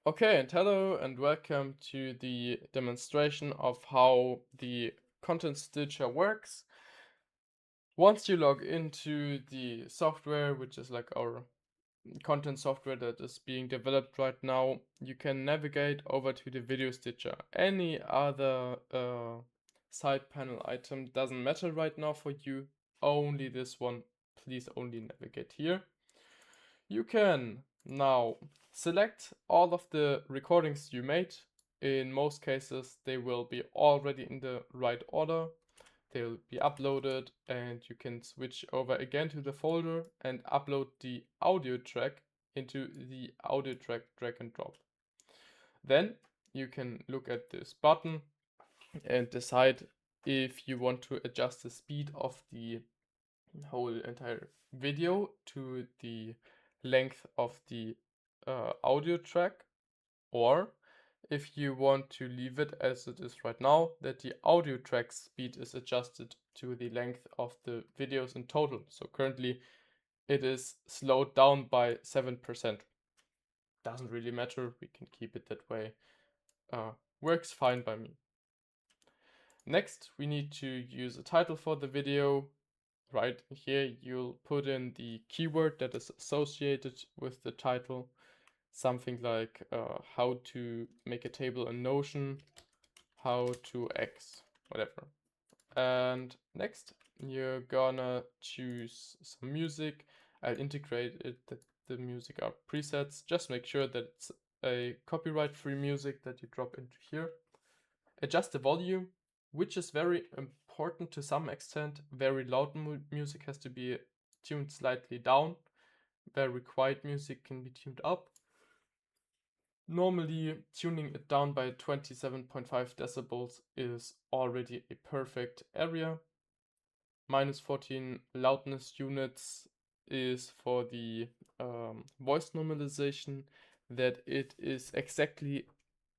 Okay, and hello and welcome to the demonstration of how the content stitcher works. Once you log into the software, which is like our content software that is being developed right now, you can navigate over to the video stitcher. Any other side panel item doesn't matter right now for you, only this one. Please only navigate here. You can now select all of the recordings you made. In most cases, they will be already in the right order. They'll be uploaded and you can switch over again to the folder and upload the audio track into the audio track drag and drop. Then you can look at this button and decide if you want to adjust the speed of the whole entire video to the length of the audio track, or if you want to leave it as it is right now, that the audio track speed is adjusted to the length of the videos in total. So currently it is slowed down by 7%. Doesn't really matter, we can keep it that way. Works fine by me. Next, we need to use a title for the video. Right here, you'll put in the keyword that is associated with the title. Something like how to make a table in Notion, how to X, whatever. And next, you're gonna choose some music. I'll integrate it that the music are presets. Just make sure that it's a copyright-free music that you drop into here. Adjust the volume, which is very important to some extent. Very loud music has to be tuned slightly down. Very quiet music can be tuned up. Normally, tuning it down by 27.5 decibels is already a perfect area. -14 loudness units is for the voice normalization, that it is exactly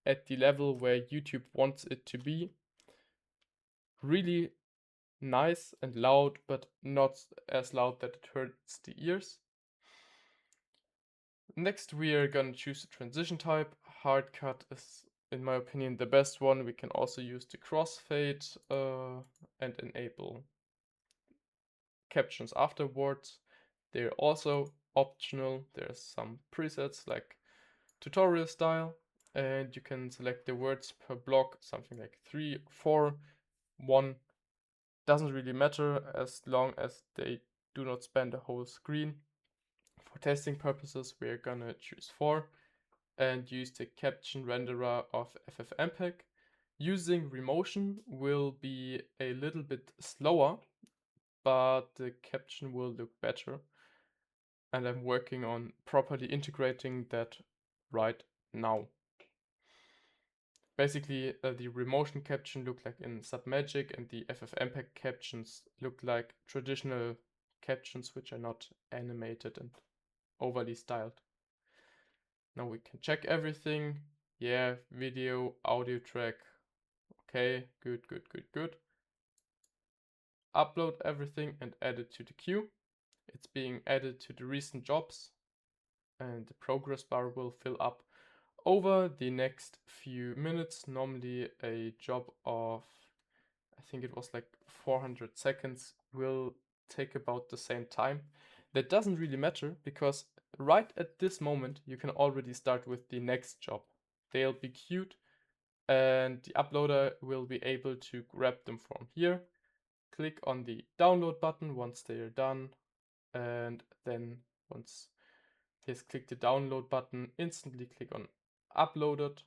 at the level where YouTube wants it to be. Really nice and loud, but not as loud that it hurts the ears. Next, we are gonna choose a transition type. Hard cut is, in my opinion, the best one. We can also use the crossfade and enable captions afterwards. They're also optional. There's some presets like tutorial style, and you can select the words per block, something like 3, 4, 1. Doesn't really matter as long as they do not span the whole screen. For testing purposes, we're gonna choose 4 and use the caption renderer of FFmpeg. Using Remotion will be a little bit slower, but the caption will look better. And I'm working on properly integrating that right now. Basically, the Remotion caption look like in Submagic, and the FFmpeg captions look like traditional captions which are not animated and overly styled. Now we can check everything. Yeah, video, audio track. Okay, good. Upload everything and add it to the queue. It's being added to the recent jobs, and the progress bar will fill up over the next few minutes. Normally a job of, I think it was like 400 seconds, will take about the same time. That doesn't really matter because right at this moment you can already start with the next job. They'll be queued and the uploader will be able to grab them from here. Click on the download button once they are done, and then once he's clicked the download button, instantly click on uploaded,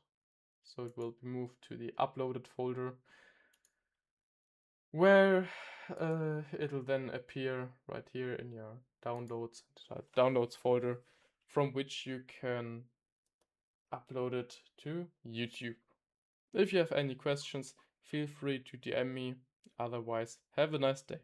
so it will be moved to the uploaded folder, where it'll then appear right here in your downloads folder, from which you can upload it to YouTube. If you have any questions, feel free to DM me. Otherwise, have a nice day.